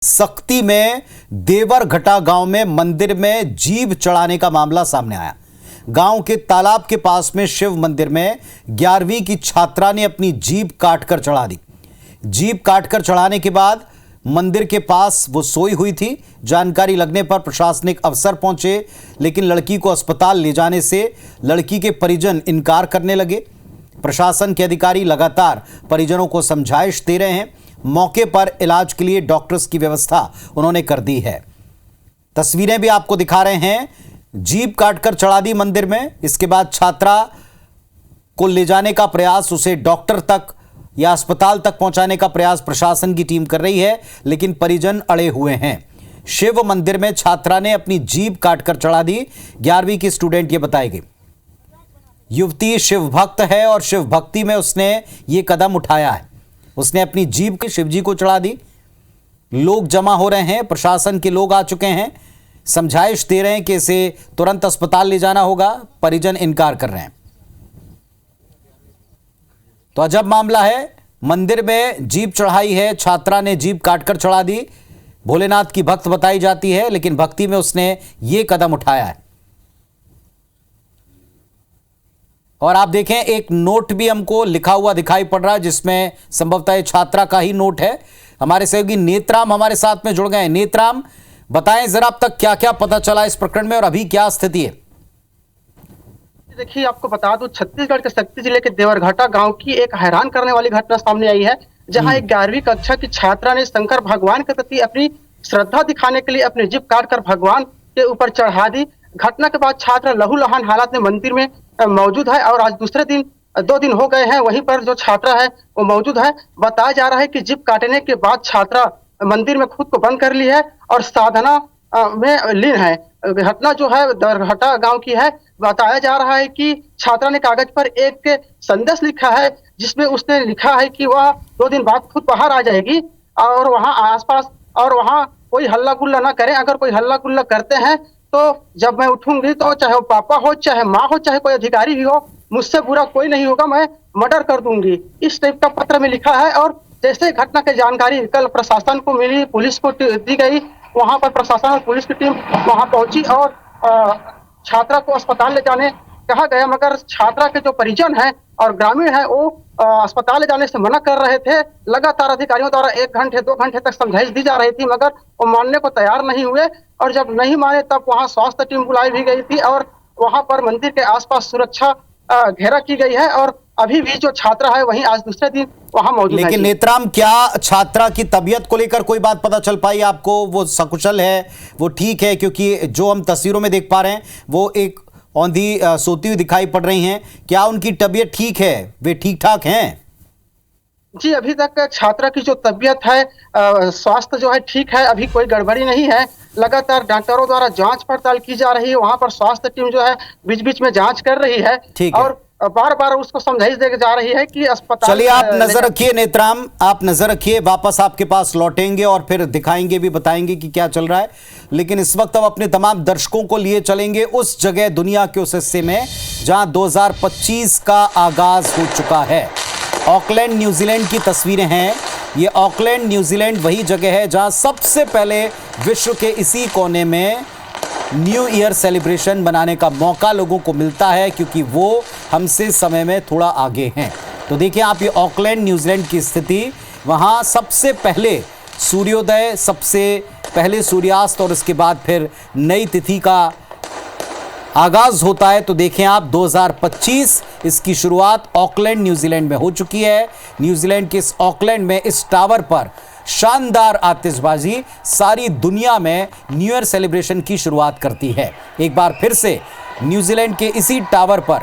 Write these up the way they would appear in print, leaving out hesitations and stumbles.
सक्ती में देवरघटा गांव में मंदिर में जीभ चढ़ाने का मामला सामने आया। गांव के तालाब के पास में शिव मंदिर में 11वीं की छात्रा ने अपनी जीभ काटकर चढ़ा दी। जीभ काटकर चढ़ाने के बाद मंदिर के पास वो सोई हुई थी। जानकारी लगने पर प्रशासनिक अफसर पहुंचे, लेकिन लड़की को अस्पताल ले जाने से लड़की के परिजन इनकार करने लगे। प्रशासन के अधिकारी लगातार परिजनों को समझाइश दे रहे हैं। मौके पर इलाज के लिए डॉक्टर्स की व्यवस्था उन्होंने कर दी है। तस्वीरें भी आपको दिखा रहे हैं। जीभ काटकर चढ़ा दी मंदिर में। इसके बाद छात्रा को ले जाने का प्रयास, उसे डॉक्टर तक या अस्पताल तक पहुंचाने का प्रयास प्रशासन की टीम कर रही है, लेकिन परिजन अड़े हुए हैं। शिव मंदिर में छात्रा ने अपनी जीभ काटकर चढ़ा दी। 11वीं की स्टूडेंट ये बताएगी। युवती शिव भक्त है और शिव भक्ति में उसने ये कदम उठाया है। उसने अपनी जीभ के शिवजी को चढ़ा दी। लोग जमा हो रहे हैं, प्रशासन के लोग आ चुके हैं, समझाइश दे रहे हैं कि इसे तुरंत अस्पताल ले जाना होगा। परिजन इनकार कर रहे हैं। तो अजब मामला है। मंदिर में जीभ चढ़ाई है, छात्रा ने जीभ काटकर चढ़ा दी। भोलेनाथ की भक्त बताई जाती है, लेकिन भक्ति में उसने ये कदम उठाया है। और आप देखें, एक नोट भी हमको लिखा हुआ दिखाई पड़ रहा है, जिसमें संभवतः ये छात्रा का ही नोट है। हमारे सहयोगी नेत्राम हमारे साथ में जुड़ गए हैं। नेत्राम, बताएं जरा अब तक क्या क्या पता चला इस प्रकरण में और अभी क्या स्थिति है? देखिए, आपको बता दूं, छत्तीसगढ़ के सक्ती जिले के देवरघटा गांव की एक हैरान करने वाली घटना सामने आई है, जहां एक 11वीं कक्षा की छात्रा ने शंकर भगवान के प्रति अपनी श्रद्धा दिखाने के लिए अपनी जीभ काटकर भगवान के ऊपर चढ़ा दी। घटना के बाद छात्रा लहूलुहान हालत में मंदिर में मौजूद है और आज दूसरे दिन 2 दिन हो गए हैं वहीं पर जो छात्रा है वो मौजूद है। बताया जा रहा है कि जीभ काटने के बाद छात्रा मंदिर में खुद को बंद कर ली है और साधना में लीन है। घटना जो है देवरघटा गांव की है। बताया जा रहा है कि छात्रा ने कागज पर एक संदेश लिखा है, जिसमें उसने लिखा है कि वह 2 दिन बाद खुद बाहर आ जाएगी और वहां आसपास और वहां कोई हल्ला गुल्ला ना करें। अगर कोई हल्ला गुल्ला करते हैं तो जब मैं उठूंगी तो चाहे वो पापा हो, चाहे माँ हो, चाहे कोई अधिकारी भी हो, मुझसे बुरा कोई नहीं होगा, मैं मर्डर कर दूंगी। इस टाइप का पत्र में लिखा है। और जैसे घटना की जानकारी कल प्रशासन को मिली, पुलिस को दी गई, वहां पर प्रशासन और पुलिस की टीम वहां पहुंची और छात्रा को अस्पताल ले जाने कहा गया, मगर छात्रा के जो परिजन है और ग्रामीण है वो अस्पताल ले जाने से मना कर रहे थे। लगातार अधिकारियों द्वारा 1 घंटे 2 घंटे तक समझाइश दी जा रही थी, मगर वो मानने को तैयार नहीं हुए। और जब नहीं माने तब वहां स्वास्थ्य टीम बुलाई भी गई थी और वहां पर मंदिर के आसपास सुरक्षा घेरा की गई है। और अभी भी जो छात्रा है वहीं आज दूसरे दिन वहां मौजूद है। लेकिन नेत्राम, क्या छात्रा की तबीयत को लेकर कोई बात पता चल पाई आपको? वो सकुशल है, वो ठीक है? क्योंकि जो हम तस्वीरों में देख पा रहे हैं वो एक औंधी सोती हुई दिखाई पड़ रही हैं। क्या उनकी तबीयत ठीक है? वे ठीक ठाक हैं? जी, अभी तक छात्रा की जो तबीयत है, स्वास्थ्य जो है ठीक है, अभी कोई गड़बड़ी नहीं है। लगातार डॉक्टरों द्वारा जांच पड़ताल की जा रही है। वहां पर स्वास्थ्य टीम जो है बीच बीच में जांच कर रही है और बार बार उसको समझाइश देके जा रही है कि अस्पताल। चलिए, आप नजर रखिए नेत्राम, आप नजर रखिए। वापस आपके पास लौटेंगे और फिर दिखाएंगे भी, बताएंगे कि क्या चल रहा है। लेकिन इस वक्त हम अपने तमाम दर्शकों को लिए चलेंगे उस जगह, दुनिया के उस हिस्से में जहां 2025 का आगाज हो चुका है। ऑकलैंड न्यूजीलैंड की तस्वीरें हैं। ये ऑकलैंड न्यूजीलैंड वही जगह है जहां सबसे पहले विश्व के इसी कोने में न्यू ईयर सेलिब्रेशन मनाने का मौका लोगों को मिलता है, क्योंकि वो हमसे समय में थोड़ा आगे हैं। तो देखिए आप, ये ऑकलैंड न्यूजीलैंड की स्थिति। वहां सबसे पहले सूर्योदय, सबसे पहले सूर्यास्त और उसके बाद फिर नई तिथि का आगाज होता है। तो देखें आप, 2025 इसकी शुरुआत ऑकलैंड न्यूजीलैंड में हो चुकी है। न्यूजीलैंड के इस ऑकलैंड में इस टावर पर शानदार आतिशबाजी सारी दुनिया में न्यू ईयर सेलिब्रेशन की शुरुआत करती है। एक बार फिर से न्यूजीलैंड के इसी टावर पर,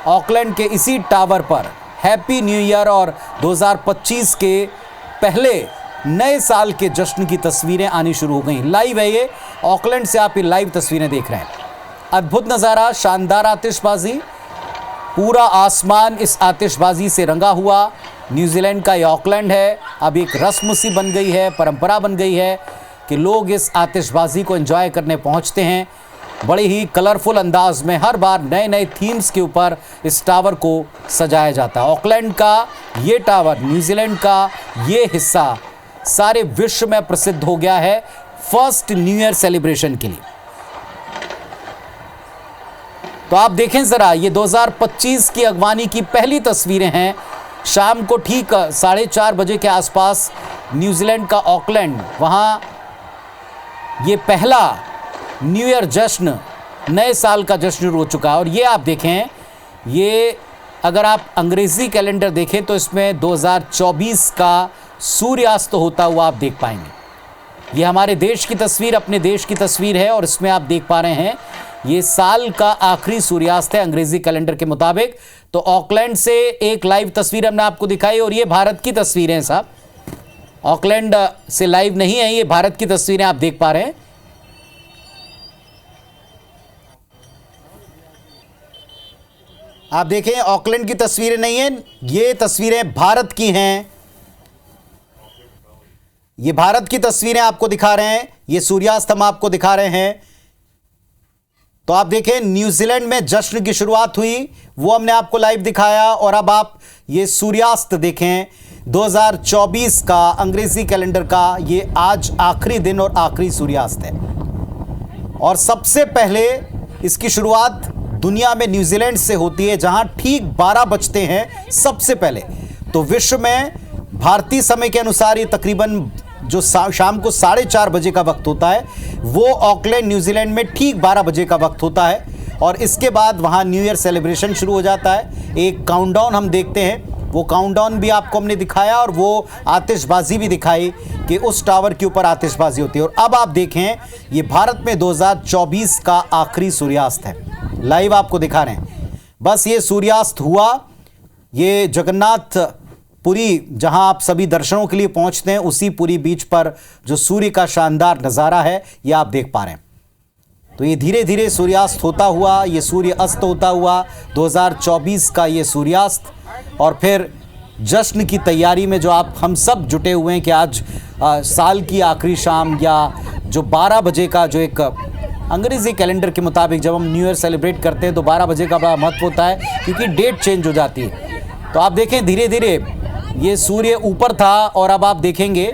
ऑकलैंड के इसी टावर पर हैप्पी न्यू ईयर और 2025 के पहले नए साल के जश्न की तस्वीरें आनी शुरू हो गई। लाइव है ये, ऑकलैंड से आप ये लाइव तस्वीरें देख रहे हैं। अद्भुत नज़ारा, शानदार आतिशबाजी, पूरा आसमान इस आतिशबाजी से रंगा हुआ। न्यूजीलैंड का ये ऑकलैंड है। अब एक रस्म सी बन गई है, परंपरा बन गई है कि लोग इस आतिशबाजी को एंजॉय करने पहुंचते हैं। बड़े ही कलरफुल अंदाज में हर बार नए नए थीम्स के ऊपर इस टावर को सजाया जाता है। ऑकलैंड का ये टावर, न्यूजीलैंड का ये हिस्सा सारे विश्व में प्रसिद्ध हो गया है फर्स्ट न्यू ईयर सेलिब्रेशन के लिए। तो आप देखें जरा, ये 2025 की अगवानी की पहली तस्वीरें हैं। शाम को ठीक 4:30 बजे के आसपास न्यूजीलैंड का ऑकलैंड, वहां ये पहला न्यू ईयर जश्न, नए साल का जश्न हो चुका है। और ये आप देखें, ये अगर आप अंग्रेजी कैलेंडर देखें तो इसमें 2024 का सूर्यास्त होता हुआ आप देख पाएंगे। ये हमारे देश की तस्वीर, अपने देश की तस्वीर है और इसमें आप देख पा रहे हैं ये साल का आखिरी सूर्यास्त है अंग्रेजी कैलेंडर के मुताबिक। तो ऑकलैंड से एक लाइव तस्वीर हमने आपको दिखाई और ये भारत की तस्वीरें हैं साहब, ऑकलैंड से लाइव नहीं है, ये भारत की तस्वीरें आप देख पा रहे हैं। आप देखें, ऑकलैंड की तस्वीरें नहीं है, ये तस्वीरें भारत की हैं। ये भारत की तस्वीरें आपको दिखा रहे हैं, ये सूर्यास्त हम आपको दिखा रहे हैं। तो आप देखें, न्यूजीलैंड में जश्न की शुरुआत हुई, वो हमने आपको लाइव दिखाया। और अब आप ये सूर्यास्त देखें 2024 का अंग्रेजी कैलेंडर का, ये आज आखिरी दिन और आखिरी सूर्यास्त है। और सबसे पहले इसकी शुरुआत दुनिया में न्यूजीलैंड से होती है, जहां ठीक 12 बजते हैं सबसे पहले। तो विश्व में भारतीय समय के अनुसार ये तकरीबन जो शाम को 4:30 बजे का वक्त होता है, वो ऑकलैंड न्यूजीलैंड में ठीक 12 बजे का वक्त होता है। और इसके बाद वहाँ न्यू ईयर सेलिब्रेशन शुरू हो जाता है। एक काउंटडाउन हम देखते हैं, वो काउंटडाउन भी आपको हमने दिखाया और वो आतिशबाजी भी दिखाई कि उस टावर के ऊपर आतिशबाजी होती है। और अब आप देखें, ये भारत में 2024 का आखिरी सूर्यास्त है, लाइव आपको दिखा रहे हैं। बस ये सूर्यास्त हुआ, ये जगन्नाथ पुरी जहां आप सभी दर्शनों के लिए पहुंचते हैं, उसी पुरी बीच पर जो सूर्य का शानदार नज़ारा है, ये आप देख पा रहे हैं। तो ये धीरे धीरे सूर्यास्त होता हुआ, ये सूर्य अस्त होता हुआ 2024 का ये सूर्यास्त। और फिर जश्न की तैयारी में जो आप हम सब जुटे हुए हैं कि आज साल की आखिरी शाम, या जो 12 बजे का जो एक अंग्रेजी कैलेंडर के मुताबिक जब हम न्यू ईयर सेलिब्रेट करते हैं तो 12 बजे का बड़ा महत्व होता है, क्योंकि डेट चेंज हो जाती है। तो आप देखें, धीरे धीरे ये सूर्य ऊपर था और अब आप देखेंगे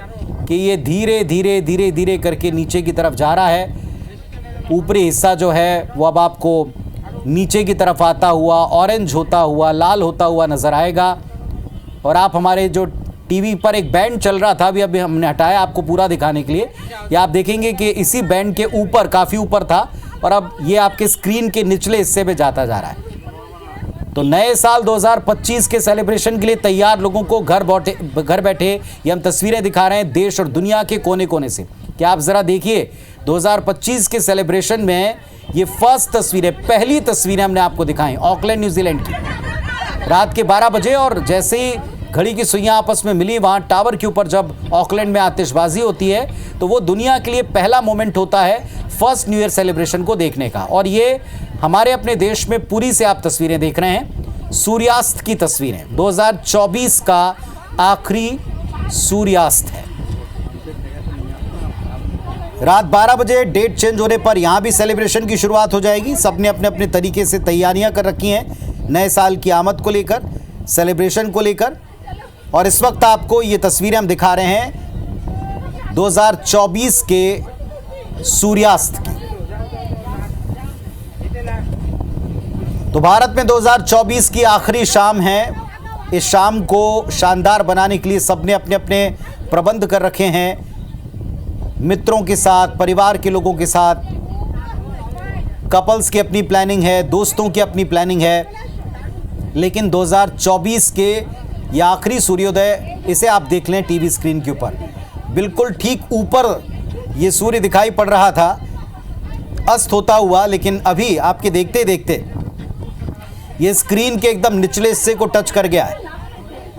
कि ये धीरे धीरे धीरे धीरे करके नीचे की तरफ जा रहा है। ऊपरी हिस्सा जो है वो अब आपको नीचे की तरफ आता हुआ, ऑरेंज होता हुआ, लाल होता हुआ नज़र आएगा। और आप हमारे जो टीवी पर एक बैंड चल रहा था, अभी हमने हटाया आपको पूरा दिखाने के लिए, या आप देखेंगे कि इसी बैंड के ऊपर, काफ़ी ऊपर था और अब ये आपके स्क्रीन के निचले हिस्से में जाता जा रहा है। तो नए साल 2025 के सेलिब्रेशन के लिए तैयार लोगों को घर बैठे ये हम तस्वीरें दिखा रहे हैं देश और दुनिया के कोने कोने से। क्या आप ज़रा देखिए, 2025 के सेलिब्रेशन में ये फर्स्ट तस्वीरें, पहली तस्वीरें हमने आपको दिखाई ऑकलैंड न्यूजीलैंड की, रात के 12 बजे। और जैसे ही घड़ी की सुइयां आपस में मिली, वहाँ टावर के ऊपर जब ऑकलैंड में आतिशबाजी होती है, तो वो दुनिया के लिए पहला मोमेंट होता है फर्स्ट न्यू ईयर सेलिब्रेशन को देखने का। और ये हमारे अपने देश में पुरी से आप तस्वीरें देख रहे हैं, सूर्यास्त की तस्वीरें, 2024 का आखिरी सूर्यास्त है। रात 12 बजे डेट चेंज होने पर यहाँ भी सेलिब्रेशन की शुरुआत हो जाएगी। सबने अपने अपने तरीके से तैयारियां कर रखी हैं नए साल की आमद को लेकर, सेलिब्रेशन को लेकर। और इस वक्त आपको ये तस्वीरें हम दिखा रहे हैं 2024 के सूर्यास्त की। तो भारत में 2024 की आखिरी शाम है। इस शाम को शानदार बनाने के लिए सबने अपने अपने प्रबंध कर रखे हैं, मित्रों के साथ, परिवार के लोगों के साथ, कपल्स की अपनी प्लानिंग है, दोस्तों की अपनी प्लानिंग है। लेकिन 2024 के ये आखिरी सूर्योदय, इसे आप देख लें टीवी स्क्रीन के ऊपर, बिल्कुल ठीक ऊपर ये सूर्य दिखाई पड़ रहा था अस्त होता हुआ, लेकिन अभी आपके देखते देखते ये स्क्रीन के एकदम निचले हिस्से को टच कर गया है।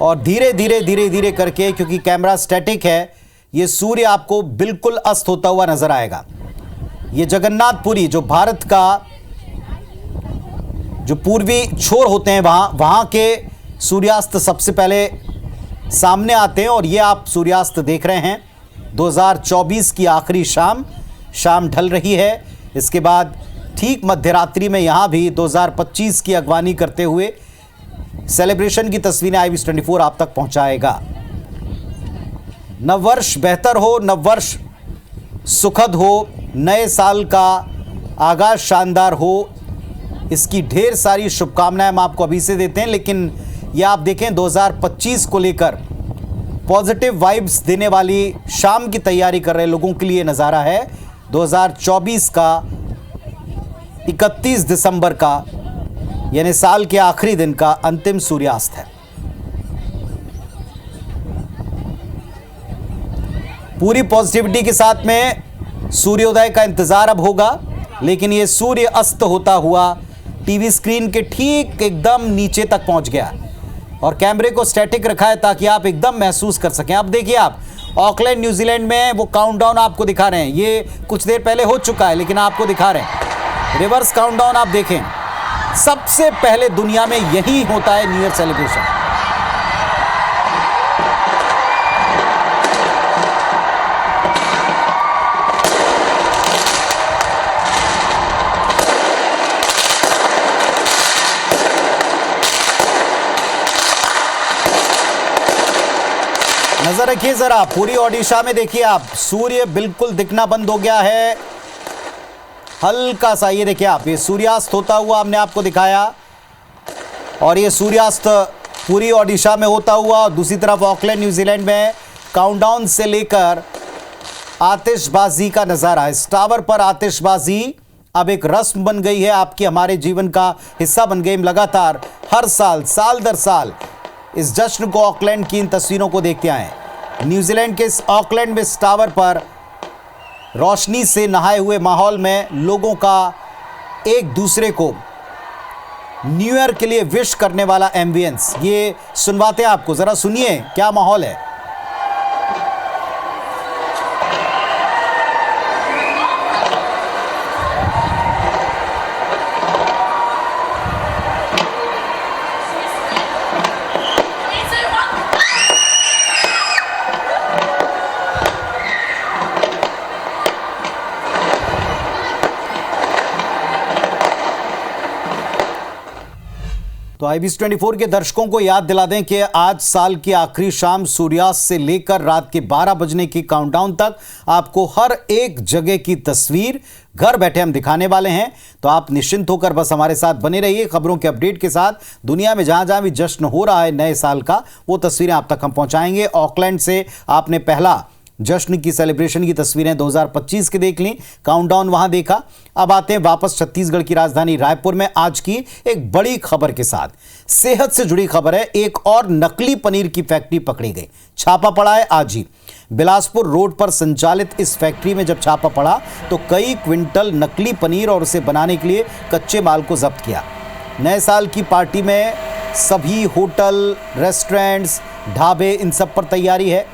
और धीरे धीरे धीरे धीरे करके, क्योंकि कैमरा स्टैटिक है, ये सूर्य आपको बिल्कुल अस्त होता हुआ नजर आएगा। ये जगन्नाथपुरी, जो भारत का जो पूर्वी छोर होते हैं, वहाँ के सूर्यास्त सबसे पहले सामने आते हैं। और ये आप सूर्यास्त देख रहे हैं 2024 की आखिरी शाम ढल रही है। इसके बाद ठीक मध्यरात्रि में यहाँ भी 2025 की अगवानी करते हुए सेलिब्रेशन की तस्वीरें IBS 24 आप तक पहुँचाएगा। नववर्ष बेहतर हो, नववर्ष सुखद हो, नए साल का आगाज शानदार हो, इसकी ढेर सारी शुभकामनाएं हम आपको अभी से देते हैं। लेकिन ये आप देखें 2025 को लेकर पॉजिटिव वाइब्स देने वाली शाम की तैयारी कर रहे लोगों के लिए नज़ारा है 2024 का 31 दिसंबर का, यानी साल के आखिरी दिन का अंतिम सूर्यास्त है। पूरी पॉजिटिविटी के साथ में सूर्योदय का इंतजार अब होगा, लेकिन ये सूर्य अस्त होता हुआ टीवी स्क्रीन के ठीक एकदम नीचे तक पहुंच गया और कैमरे को स्टैटिक रखा है ताकि आप एकदम महसूस कर सकें। अब देखिए आप ऑकलैंड न्यूजीलैंड में वो काउंटडाउन आपको दिखा रहे हैं, ये कुछ देर पहले हो चुका है लेकिन आपको दिखा रहे हैं रिवर्स काउंटडाउन। आप देखें सबसे पहले दुनिया में यही होता है न्यू ईयर सेलिब्रेशन। नजर रखिए जरा पूरी ओडिशा में, देखिए आप सूर्य बिल्कुल दिखना बंद हो गया है, हल्का सा ये देखिए आप, ये सूर्यास्त होता हुआ हमने आपको दिखाया और ये सूर्यास्त पूरी ओडिशा में होता हुआ। दूसरी तरफ ऑकलैंड न्यूजीलैंड में काउंटडाउन से लेकर आतिशबाजी का नज़ारा, इस टावर पर आतिशबाजी अब एक रस्म बन गई है, आपकी हमारे जीवन का हिस्सा बन गई। लगातार हर साल साल दर साल इस जश्न को ऑकलैंड की इन तस्वीरों को देखते आए। न्यूजीलैंड के इस ऑकलैंड में इस टावर पर रोशनी से नहाए हुए माहौल में लोगों का एक दूसरे को न्यू ईयर के लिए विश करने वाला एम्बियंस, ये सुनवाते हैं आपको, जरा सुनिए क्या माहौल है। तो IBC 24 के दर्शकों को याद दिला दें कि आज साल की आखिरी शाम सूर्यास्त से लेकर रात के 12 बजने की काउंटडाउन तक आपको हर एक जगह की तस्वीर घर बैठे हम दिखाने वाले हैं। तो आप निश्चिंत होकर बस हमारे साथ बने रहिए। खबरों के अपडेट के साथ दुनिया में जहां जहां भी जश्न हो रहा है नए साल का, वो तस्वीरें आप तक हम पहुंचाएंगे। ऑकलैंड से आपने पहला जश्न की सेलिब्रेशन की तस्वीरें 2025 की देख ली, काउंटडाउन वहां देखा। अब आते हैं वापस छत्तीसगढ़ की राजधानी रायपुर में आज की एक बड़ी खबर के साथ। सेहत से जुड़ी खबर है, एक और नकली पनीर की फैक्ट्री पकड़ी गई। छापा पड़ा है आज ही बिलासपुर रोड पर संचालित इस फैक्ट्री में। जब छापा पड़ा तो कई क्विंटल नकली पनीर और उसे बनाने के लिए कच्चे माल को जब्त किया। नए साल की पार्टी में सभी होटल, रेस्टोरेंट्स, ढाबे, इन सब पर तैयारी है।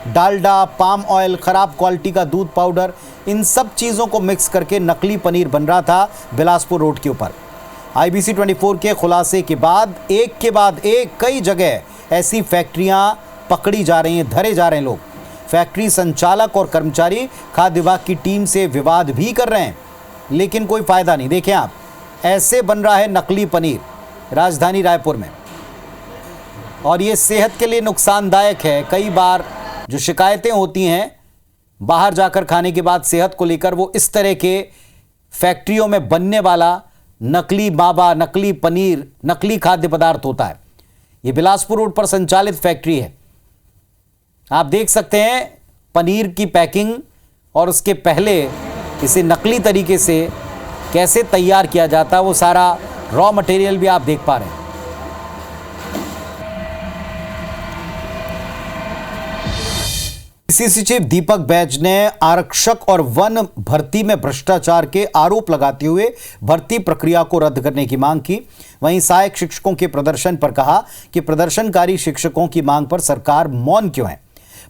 डालडा, पाम ऑयल, खराब क्वालिटी का दूध पाउडर, इन सब चीज़ों को मिक्स करके नकली पनीर बन रहा था बिलासपुर रोड के ऊपर। IBC 24 के खुलासे के बाद एक कई जगह ऐसी फैक्ट्रियां पकड़ी जा रही हैं, धरे जा रहे हैं लोग। फैक्ट्री संचालक और कर्मचारी खाद्य विभाग की टीम से विवाद भी कर रहे हैं, लेकिन कोई फ़ायदा नहीं। देखें आप, ऐसे बन रहा है नकली पनीर राजधानी रायपुर में और ये सेहत के लिए नुकसानदायक है। कई बार जो शिकायतें होती हैं बाहर जाकर खाने के बाद सेहत को लेकर, वो इस तरह के फैक्ट्रियों में बनने वाला नकली मावा, नकली पनीर, नकली खाद्य पदार्थ होता है। ये बिलासपुर रोड पर संचालित फैक्ट्री है। आप देख सकते हैं पनीर की पैकिंग और उसके पहले इसे नकली तरीके से कैसे तैयार किया जाता है, वो सारा रॉ मटेरियल भी आप देख पा रहे हैं। PCC चीफ दीपक बैज ने आरक्षक और वन भर्ती में भ्रष्टाचार के आरोप लगाते हुए भर्ती प्रक्रिया को रद्द करने की मांग की। वहीं सहायक शिक्षकों के प्रदर्शन पर कहा कि प्रदर्शनकारी शिक्षकों की मांग पर सरकार मौन क्यों है।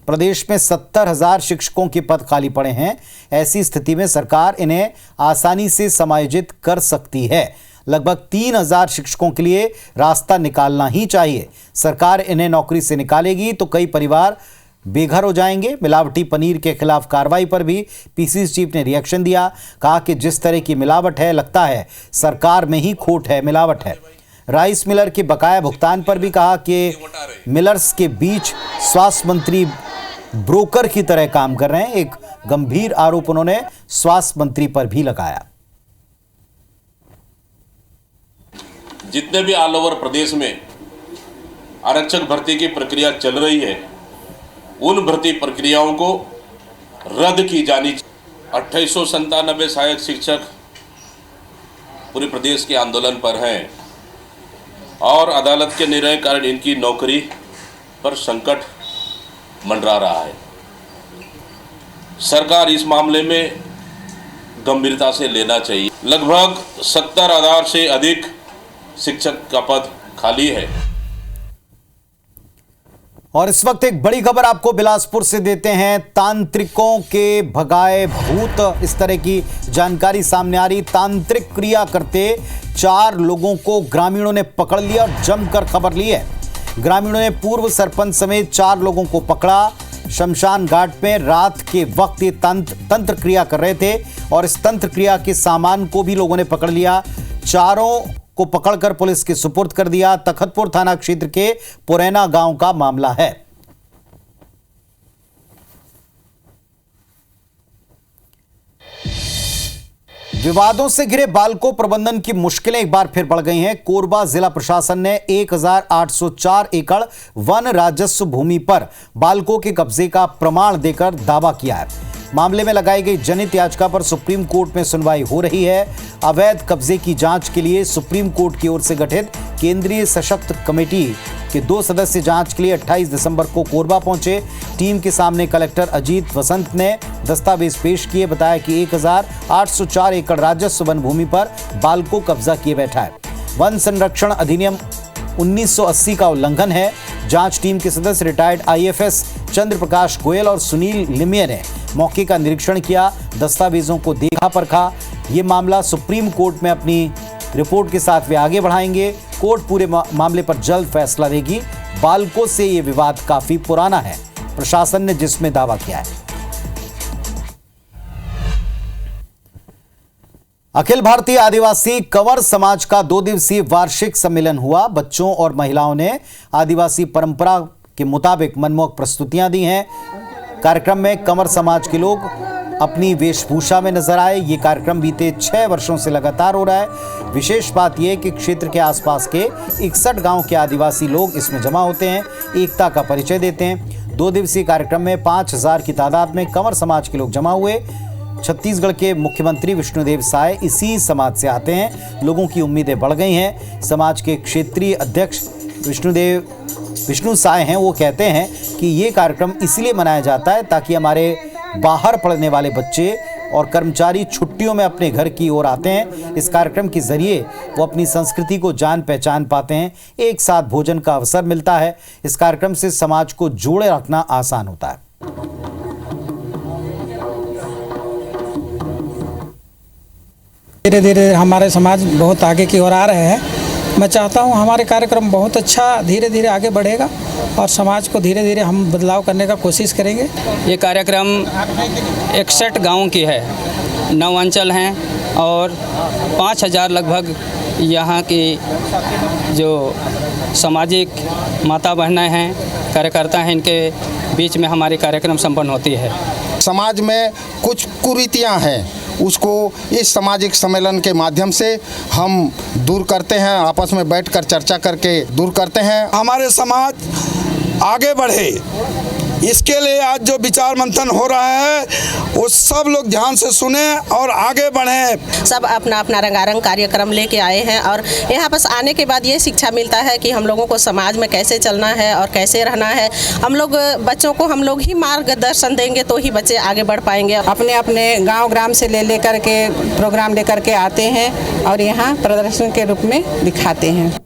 प्रदेश में 70,000 शिक्षकों के पद खाली पड़े हैं। ऐसी स्थिति में सरकार इन्हें आसानी से समायोजित कर सकती है। लगभग 3,000 शिक्षकों के लिए रास्ता निकालना ही चाहिए। सरकार इन्हें नौकरी से निकालेगी तो कई परिवार बेघर हो जाएंगे। मिलावटी पनीर के खिलाफ कार्रवाई पर भी PCC चीफ ने रिएक्शन दिया। कहा कि जिस तरह की मिलावट है, लगता है सरकार में ही खोट है, मिलावट है। राइस मिलर के बकाया भुगतान पर भी कहा कि मिलर्स के बीच स्वास्थ्य मंत्री ब्रोकर की तरह काम कर रहे हैं। एक गंभीर आरोप उन्होंने स्वास्थ्य मंत्री पर भी लगाया। जितने भी ऑल ओवर प्रदेश में आरक्षक भर्ती की प्रक्रिया चल रही है, उन भर्ती प्रक्रियाओं को रद्द की जानी चाहिए। 2897 सहायक शिक्षक पूरे प्रदेश के आंदोलन पर हैं और अदालत के निर्णय कारण इनकी नौकरी पर संकट मंडरा रहा है। सरकार इस मामले में गंभीरता से लेना चाहिए। लगभग 70,000 से अधिक शिक्षक का पद खाली है। और इस वक्त एक बड़ी खबर आपको बिलासपुर से देते हैं। तांत्रिकों के भगाए भूत, इस तरह की जानकारी सामने आ रही। तांत्रिक क्रिया करते 4 लोगों को ग्रामीणों ने पकड़ लिया और जमकर खबर ली है। ग्रामीणों ने पूर्व सरपंच समेत 4 लोगों को पकड़ा। शमशान घाट में रात के वक्त ये तंत्र क्रिया कर रहे थे और इस तंत्र क्रिया के सामान को भी लोगों ने पकड़ लिया। चारों को पकड़कर पुलिस के सुपुर्द कर दिया। तखतपुर थाना क्षेत्र के पुरैना गांव का मामला है। विवादों से घिरे बालको प्रबंधन की मुश्किलें एक बार फिर बढ़ गई हैं। कोरबा जिला प्रशासन ने 1804 एकड़ वन राजस्व भूमि पर बालको के कब्जे का प्रमाण देकर दावा किया है। मामले में लगाई गई जनहित याचिका पर सुप्रीम कोर्ट में सुनवाई हो रही है। अवैध कब्जे की जांच के लिए सुप्रीम कोर्ट की ओर से गठित केंद्रीय सशक्त कमेटी के 2 सदस्य जांच के लिए 28 दिसंबर को कोरबा पहुंचे। टीम के सामने कलेक्टर अजीत वसंत ने दस्तावेज पेश किए। बताया कि 1804 एकड़ राजस्व वन भूमि पर बालको कब्जा किए बैठा है। वन संरक्षण अधिनियम 1980 का उल्लंघन है। जांच टीम के सदस्य रिटायर्ड आईएफएस चंद्र प्रकाश गोयल और सुनील लिमिया ने मौके का निरीक्षण किया, दस्तावेजों को देखा परखा। ये मामला सुप्रीम कोर्ट में अपनी रिपोर्ट के साथ वे आगे बढ़ाएंगे। कोर्ट पूरे मामले पर जल्द फैसला देगी। बालको से ये विवाद काफी पुराना है, प्रशासन ने जिसमें दावा किया है। अखिल भारतीय आदिवासी कंवर समाज का 2 दिवसीय वार्षिक सम्मेलन हुआ। बच्चों और महिलाओं ने आदिवासी परंपरा के मुताबिक मनमोहक प्रस्तुतियां दी हैं। कार्यक्रम में कंवर समाज के लोग अपनी वेशभूषा में नजर आए। ये कार्यक्रम बीते 6 वर्षों से लगातार हो रहा है। विशेष बात यह कि क्षेत्र के आसपास के 61 गांव के आदिवासी लोग इसमें जमा होते हैं, एकता का परिचय देते हैं। 2 दिवसीय कार्यक्रम में 5000 की तादाद में कंवर समाज के लोग जमा हुए। छत्तीसगढ़ के मुख्यमंत्री विष्णुदेव साय इसी समाज से आते हैं। लोगों की उम्मीदें बढ़ गई हैं। समाज के क्षेत्रीय अध्यक्ष विष्णु साय हैं, वो कहते हैं कि ये कार्यक्रम इसलिए मनाया जाता है ताकि हमारे बाहर पढ़ने वाले बच्चे और कर्मचारी छुट्टियों में अपने घर की ओर आते हैं। इस कार्यक्रम के जरिए वो अपनी संस्कृति को जान पहचान पाते हैं। एक साथ भोजन का अवसर मिलता है। इस कार्यक्रम से समाज को जोड़े रखना आसान होता है। धीरे धीरे हमारे समाज बहुत आगे की ओर आ रहे हैं। मैं चाहता हूं हमारे कार्यक्रम बहुत अच्छा धीरे धीरे आगे बढ़ेगा और समाज को धीरे धीरे हम बदलाव करने का कोशिश करेंगे। ये कार्यक्रम 61 गांव की है, 9 अंचल हैं और 5000 लगभग यहाँ की जो सामाजिक माता बहनें हैं, कार्यकर्ता हैं, इनके बीच में हमारी कार्यक्रम संपन्न होती है। समाज में कुछ कुरीतियाँ हैं, उसको इस सामाजिक सम्मेलन के माध्यम से हम दूर करते हैं, आपस में बैठकर चर्चा करके दूर करते हैं। हमारे समाज आगे बढ़े, इसके लिए आज जो विचार मंथन हो रहा है वो सब लोग ध्यान से सुने और आगे बढ़ें। सब अपना अपना रंगारंग कार्यक्रम लेके आए हैं और यहाँ पास आने के बाद ये शिक्षा मिलता है कि हम लोगों को समाज में कैसे चलना है और कैसे रहना है। हम लोग बच्चों को हम लोग ही मार्गदर्शन देंगे तो ही बच्चे आगे बढ़ पाएंगे। अपने अपने गांव ग्राम से ले कर के प्रोग्राम लेकर के आते हैं और यहाँ प्रदर्शन के रूप में दिखाते हैं।